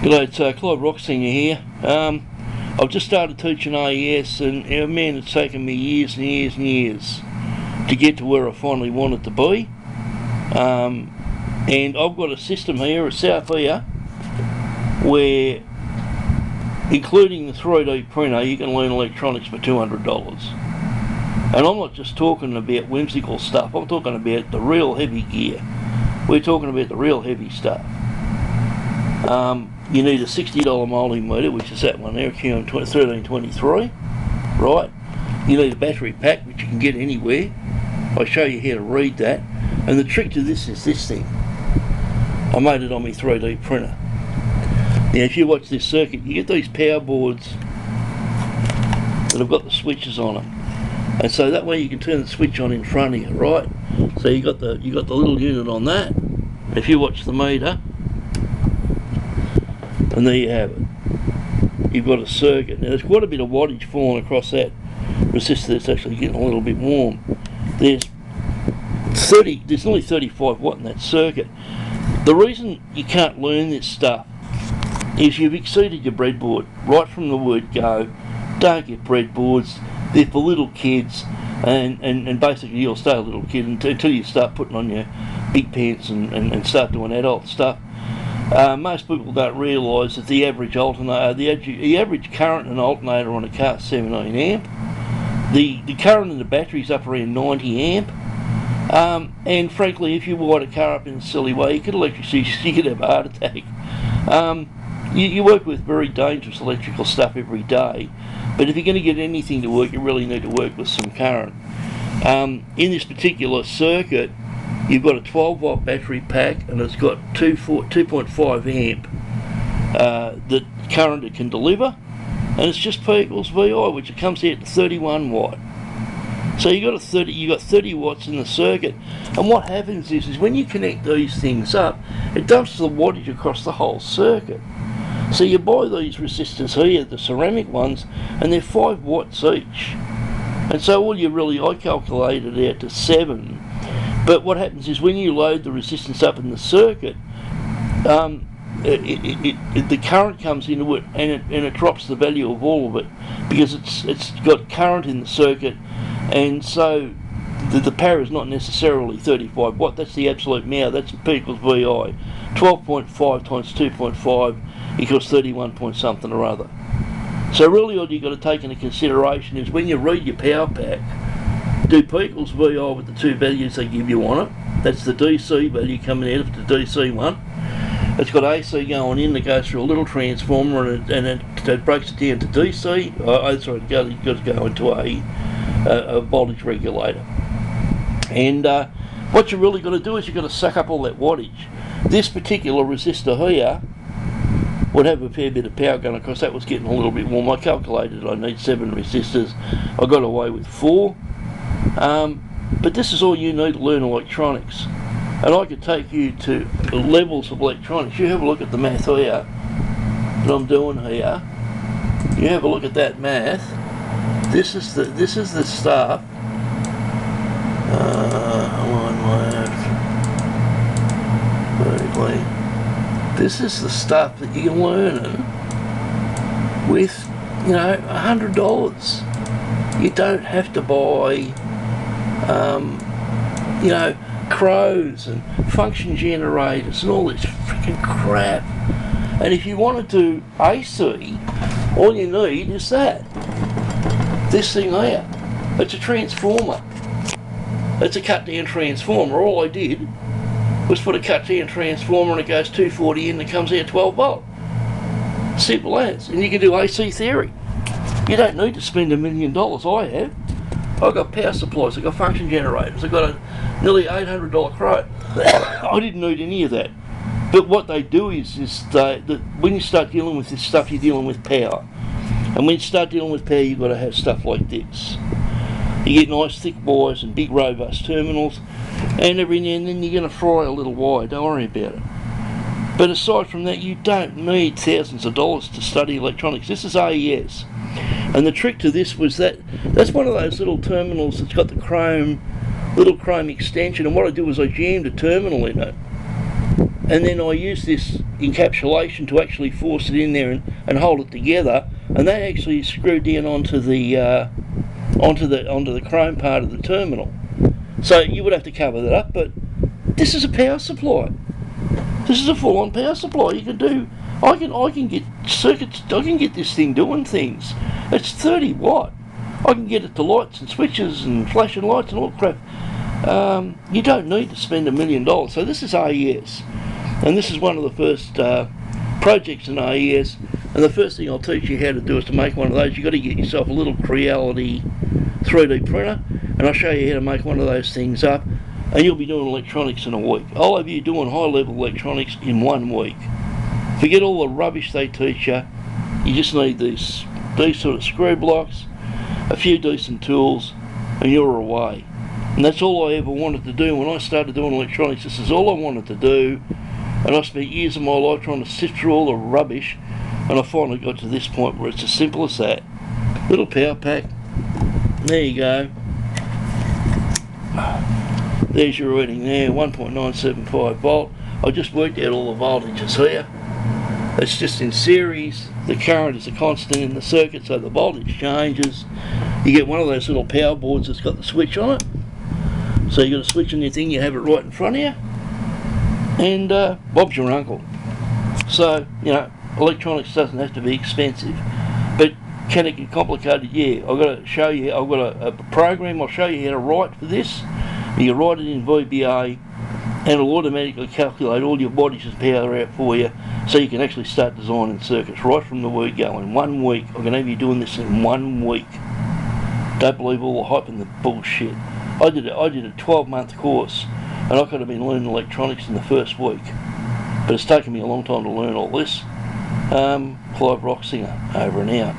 G'day, it's Clive Roxsinger here. I've just started teaching AES, and man, it's taken me years and years and years to get to where I finally wanted to be. And I've got a system here at South here where, including the 3D printer, you can learn electronics for $200. And I'm not just talking about whimsical stuff, I'm talking about the real heavy gear. We're talking about the real heavy stuff. You need a $60 multimeter, which is that one there, QM1323, right? You need a battery pack, which you can get anywhere. I'll show you how to read that. And the trick to this is this thing. I made it on my 3D printer. Now if you watch this circuit, you get these power boards that have got the switches on them. And so that way you can turn the switch on in front of you, right? So you got the little unit on that. If you watch the meter, and there you have it. You've got a circuit. Now there's quite a bit of wattage falling across that resistor that's actually getting a little bit warm. There's only 35 watt in that circuit. The reason you can't learn this stuff is you've exceeded your breadboard right from the word go. Don't get breadboards, they're for little kids, and basically you'll stay a little kid until you start putting on your big pants and start doing adult stuff. Most people don't realise that the average alternator, the average current in an alternator on a car is 17 amp. The current in the battery is up around 90 amp. And frankly, if you wire a car up in a silly way, you could you could have a heart attack. You work with very dangerous electrical stuff every day, but if you're going to get anything to work, you really need to work with some current. In this particular circuit, you've got a 12 watt battery pack, and it's got 2.5 amp that current it can deliver, and it's just P equals VI, which it comes out to 31 watt. So you got 30 watts in the circuit, and what happens is when you connect these things up, it dumps the wattage across the whole circuit. So you buy these resistors here, the ceramic ones, and they're 5 watts each. And so all you really, I calculated out to 7. But what happens is when you load the resistance up in the circuit, the current comes into it, and it drops the value of all of it, because it's got current in the circuit, and so the power is not necessarily 35 watt. That's the absolute amount. That's P equals VI. 12.5 times 2.5 equals 31 point something or other. So really all you've got to take into consideration is when you read your power pack, do P equals VI with the two values they give you on it. That's the DC value coming out of the DC one. It's got AC going in that goes through a little transformer, and it breaks it down to DC. You've got to go into a voltage regulator. And what you really got to do is you've got to suck up all that wattage. This particular resistor here would have a fair bit of power going across. That was getting a little bit warm. I calculated I need 7 resistors. I got away with 4. But this is all you need to learn electronics. And I could take you to levels of electronics. You have a look at the math here that I'm doing here. You have a look at that math. This is the stuff. This is the stuff that you're learning with, $100. You don't have to buy, crows and function generators and all this freaking crap. And if you want to do AC, all you need is that. This thing here. It's a transformer. It's a cut down transformer. All I did was put a cut down transformer, and it goes 240 in and it comes out 12 volt. Simple as. And you can do AC theory. You don't need to spend $1 million. I have. I've got power supplies, I've got function generators, I've got a nearly $800 crow. I didn't need any of that. But what they do is that when you start dealing with this stuff, you're dealing with power. And when you start dealing with power, you've got to have stuff like this. You get nice thick wires and big robust terminals, and every now and then you're going to fry a little wire, don't worry about it. But aside from that, you don't need thousands of dollars to study electronics. This is AES. And the trick to this was that's one of those little terminals that's got the little chrome extension, and what I did was I jammed a terminal in it, and then I use this encapsulation to actually force it in there and hold it together, and that actually is screwed down onto the chrome part of the terminal. So you would have to cover that up, but this is a power supply. This is a full-on power supply. You can do. I can get circuits. I can get this thing doing things. It's 30 watt. I can get it to lights and switches and flashing lights and all crap. You don't need to spend $1 million. So this is AES, and this is one of the first projects in AES. And the first thing I'll teach you how to do is to make one of those. You've got to get yourself a little Creality 3D printer, and I'll show you how to make one of those things up. And you'll be doing electronics in a week. I'll have you doing high-level electronics in 1 week. Forget all the rubbish they teach you. You just need these sort of screw blocks, a few decent tools, and you're away. And that's all I ever wanted to do when I started doing electronics. This is all I wanted to do, and I spent years of my life trying to sift through all the rubbish, and I finally got to this point where it's as simple as that. Little power pack. There you go. There's your reading there, 1.975 volt. I just worked out all the voltages here. It's just in series. The current is a constant in the circuit, so the voltage changes. You get one of those little power boards that's got the switch on it. So you got a switch on your thing, you have it right in front of you. And Bob's your uncle. So, you know, electronics doesn't have to be expensive. But can it get complicated? Yeah. I've got to show you, I've got a program, I'll show you how to write for this. You write it in VBA, and it'll automatically calculate all your wattage and power out for you, so you can actually start designing circuits right from the word go. In 1 week, I'm going to have you doing this in 1 week. Don't believe all the hype and the bullshit. I did a 12-month course, and I could have been learning electronics in the first week, but it's taken me a long time to learn all this. Clive Rocksinger, over and out.